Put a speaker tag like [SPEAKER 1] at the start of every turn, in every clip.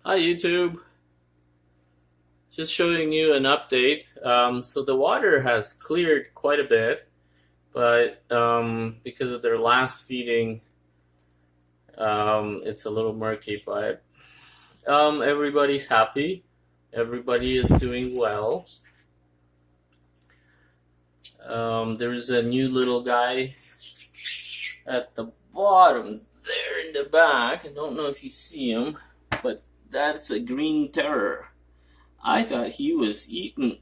[SPEAKER 1] Hi YouTube, just showing you an update. So the water has cleared quite a bit, but because of their last feeding, it's a little murky, but everybody's happy. Everybody is doing well. There's a new little guy at the bottom there in the back. I don't know if you see him, but that's a green terror. I thought he was eaten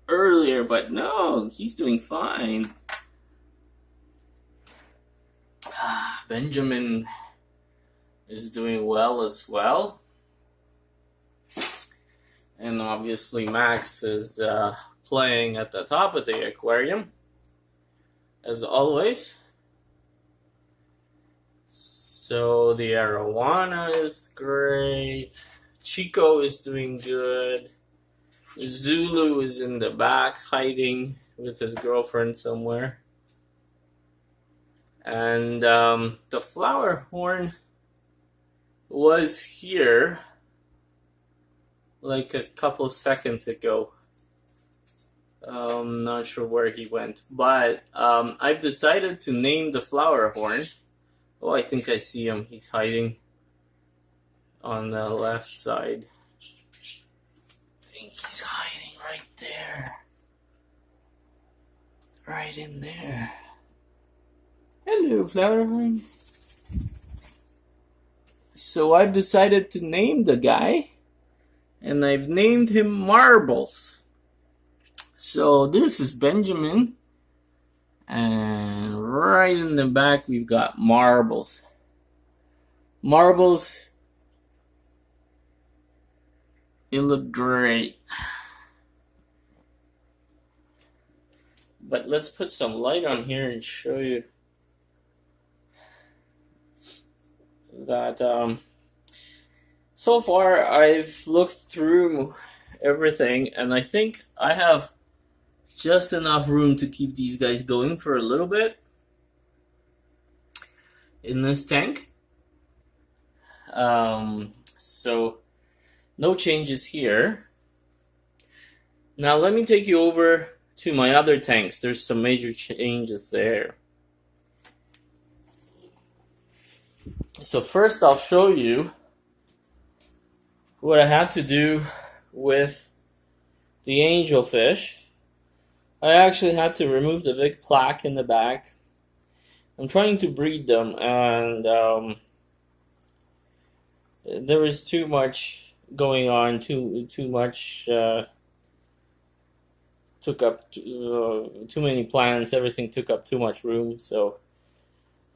[SPEAKER 1] earlier, but no, he's doing fine. Benjamin is doing well as well. And obviously Max is playing at the top of the aquarium, as always. So the arowana is great. Chico is doing good. Zulu is in the back hiding with his girlfriend somewhere. And the flower horn was here like a couple seconds ago. Not sure where he went, but I've decided to name the flower horn. Oh, I think I see him. He's hiding on the left side. I think he's hiding right there. Right in there. Hello, flower horn. So I've decided to name the guy, and I've named him Marbles. So this is Benjamin, and right in the back we've got Marbles. Marbles, you look great. But let's put some light on here and show you that so far I've looked through everything, and I think I have just enough room to keep these guys going for a little bit in this tank. So no changes here. Now let me take you over to my other tanks. There's some major changes there. So first I'll show you what I had to do with the angelfish. I actually had to remove the big plaque in the back. I'm trying to breed them, and there was too much going on. Too much took up too many plants. Everything took up too much room. So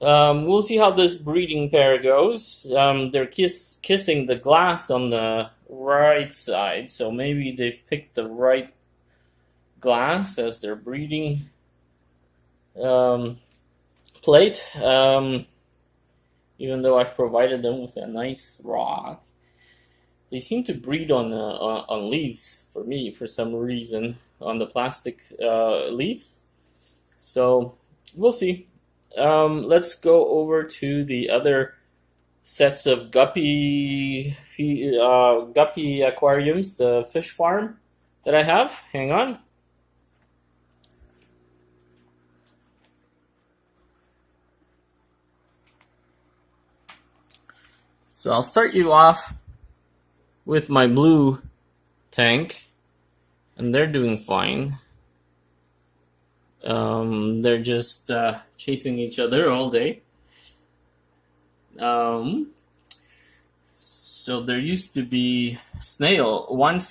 [SPEAKER 1] we'll see how this breeding pair goes. They're kissing the glass on the right side, so maybe they've picked the right glass as their breeding plate, even though I've provided them with a nice rock. They seem to breed on leaves for me for some reason, on the plastic leaves. So we'll see. Let's go over to the other sets of guppy aquariums, the fish farm that I have. Hang on. So I'll start you off with my blue tank, and they're doing fine. They're just chasing each other all day. So there used to be one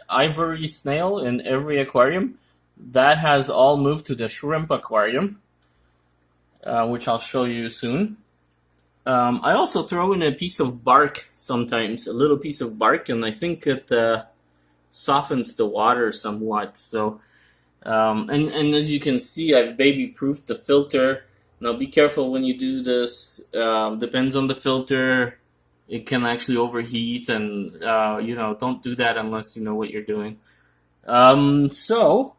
[SPEAKER 1] ivory snail in every aquarium. That has all moved to the shrimp aquarium, which I'll show you soon. I also throw in a piece of bark sometimes, a little piece of bark, and I think it softens the water somewhat. So, and as you can see, I've baby-proofed the filter. Now be careful when you do this. Depends on the filter. It can actually overheat, and don't do that unless you know what you're doing. So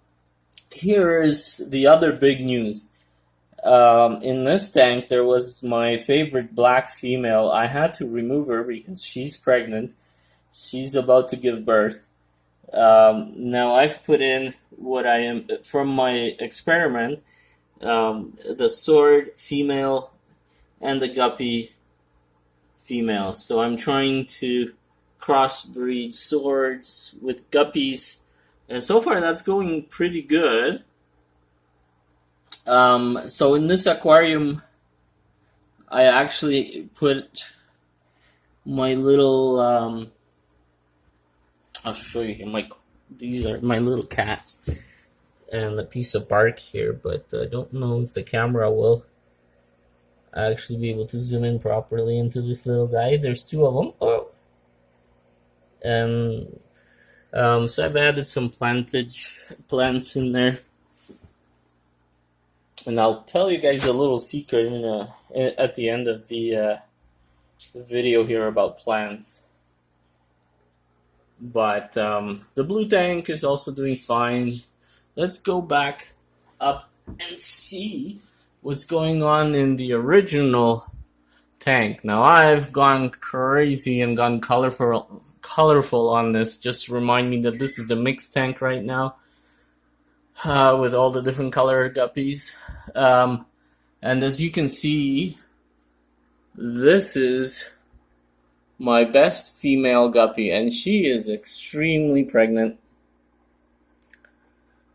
[SPEAKER 1] here is the other big news. In this tank, there was my favorite black female. I had to remove her because she's pregnant. She's about to give birth. Now I've put in what I am from my experiment, the sword female and the guppy female. So I'm trying to crossbreed swords with guppies, and so far that's going pretty good. So in this aquarium, I actually put my little. I'll show you here. These are my little cats, and a piece of bark here. But I don't know if the camera will actually be able to zoom in properly into this little guy. There's two of them. Oh. And so I've added some plants in there. And I'll tell you guys a little secret at the end of the video here about plants. But the blue tank is also doing fine. Let's go back up and see what's going on in the original tank. Now I've gone crazy and gone colorful on this, just to remind me that this is the mixed tank right now. With all the different color guppies. And as you can see, this is my best female guppy, and she is extremely pregnant.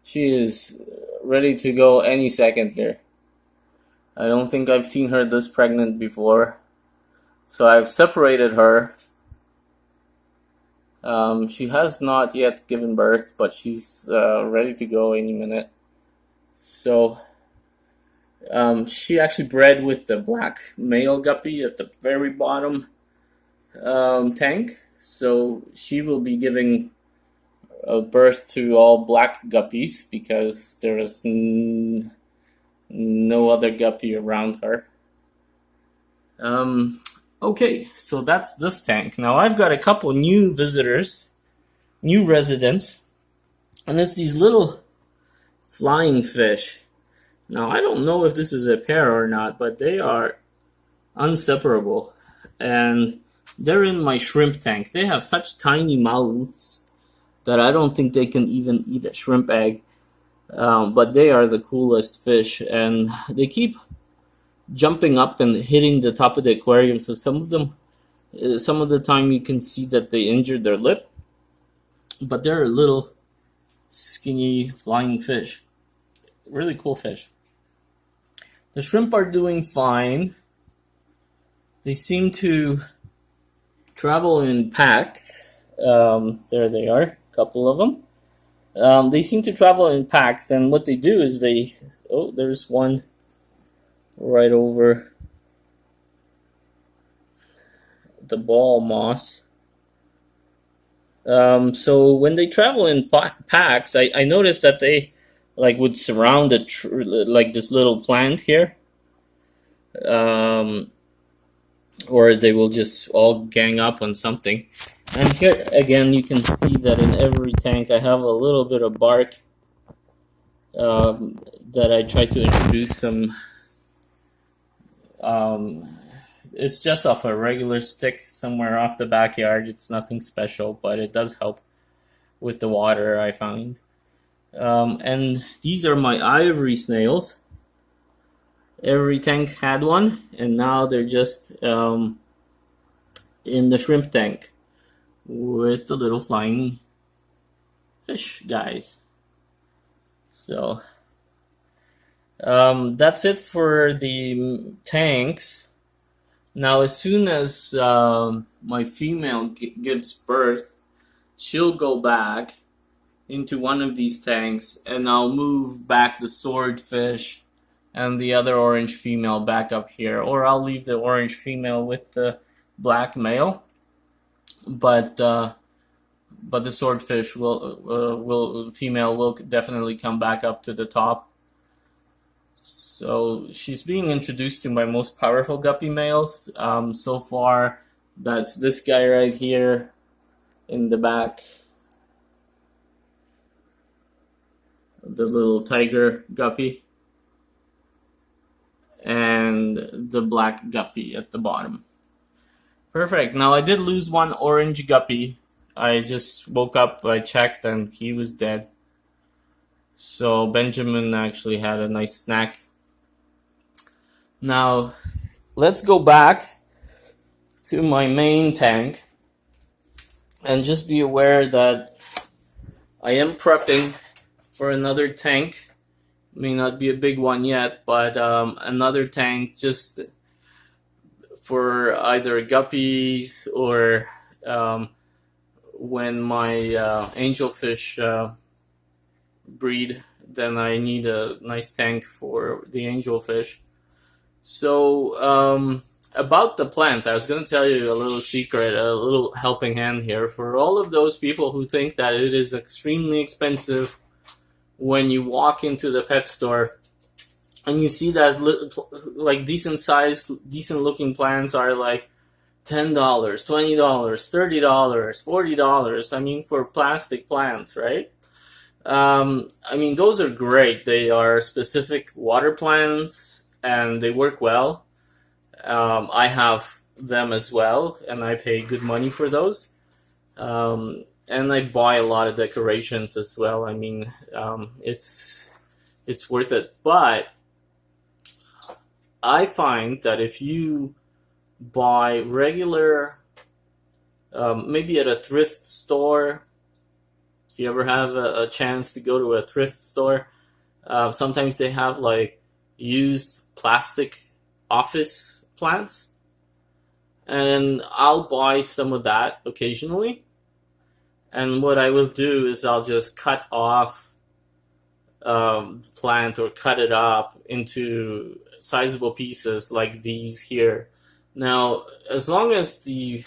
[SPEAKER 1] She is ready to go any second here. I don't think I've seen her this pregnant before. So I've separated her. She has not yet given birth, but she's ready to go any minute. So she actually bred with the black male guppy at the very bottom tank. So she will be giving birth to all black guppies because there is no other guppy around her. Okay, so that's this tank. Now I've got a couple new visitors, new residents, and it's these little flying fish. Now I don't know if this is a pair or not, but they are inseparable, and they're in my shrimp tank. They have such tiny mouths that I don't think they can even eat a shrimp egg, but they are the coolest fish, and they keep jumping up and hitting the top of the aquarium. So some of the time you can see that they injured their lip, but they're little skinny flying fish. Really cool fish. The shrimp are doing fine. They seem to travel in packs. There they are, a couple of them. They seem to travel in packs, and what they do is there's one right over the ball moss. So when they travel in packs, I noticed that they would surround like this little plant here, or they will just all gang up on something. And here again, you can see that in every tank I have a little bit of bark that I try to introduce some. It's just off a regular stick somewhere off the backyard. It's nothing special, but it does help with the water, I find. And these are my ivory snails. Every tank had one, and now they're just in the shrimp tank with the little flying fish guys. So that's it for the tanks. Now, as soon as my female gives birth, she'll go back into one of these tanks, and I'll move back the swordfish and the other orange female back up here, or I'll leave the orange female with the black male. But the swordfish female will definitely come back up to the top. So she's being introduced to my most powerful guppy males. So far, that's this guy right here in the back, the little tiger guppy, and the black guppy at the bottom. Perfect. Now I did lose one orange guppy I just woke up, I checked, and he was dead. So Benjamin actually had a nice snack. Now, let's go back to my main tank, and just be aware that I am prepping for another tank. May not be a big one yet, but another tank just for either guppies or when my angelfish breed, then I need a nice tank for the angelfish. So about the plants, I was going to tell you a little secret, a little helping hand here for all of those people who think that it is extremely expensive when you walk into the pet store and you see that like decent size, decent looking plants are like $10, $20, $30, $40. I mean, for plastic plants, right? I mean, those are great. They are specific water plants and they work well. I have them as well, and I pay good money for those. And I buy a lot of decorations as well. I mean, it's worth it. But I find that if you buy regular, maybe at a thrift store, if you ever have a chance to go to a thrift store, sometimes they have like used plastic office plants, and I'll buy some of that occasionally. And what I will do is I'll just cut off the plant or cut it up into sizable pieces like these here. Now, as long as the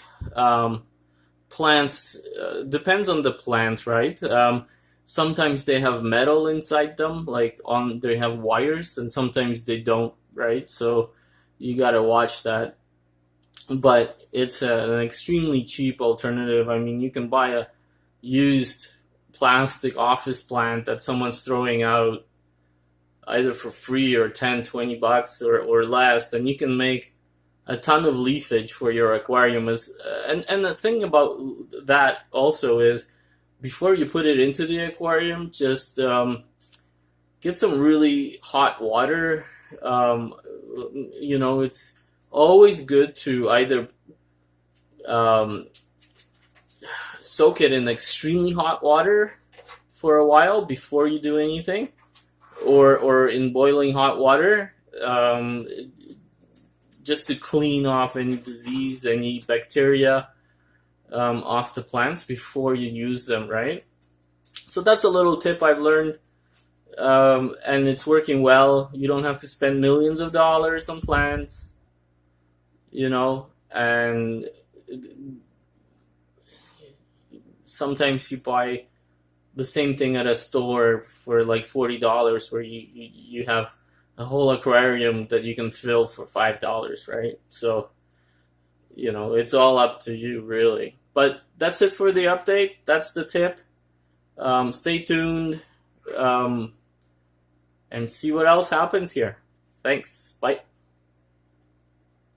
[SPEAKER 1] plants, depends on the plant, right? Sometimes they have metal inside them, like they have wires, and sometimes they don't, right? So you gotta watch that. But it's an extremely cheap alternative. I mean, you can buy a used plastic office plant that someone's throwing out either for free or 10, $20 or less, and you can make a ton of leafage for your aquarium. And the thing about that also is, before you put it into the aquarium, just get some really hot water. You know, it's always good to either soak it in extremely hot water for a while before you do anything, or in boiling hot water, just to clean off any disease, any bacteria off the plants before you use them, right? So that's a little tip I've learned, and it's working well. You don't have to spend millions of dollars on plants, you know, and sometimes you buy the same thing at a store for like $40, where you have a whole aquarium that you can fill for $5, right? So, you know, it's all up to you, really. But that's it for the update. That's the tip. Stay tuned and see what else happens here. Thanks. Bye.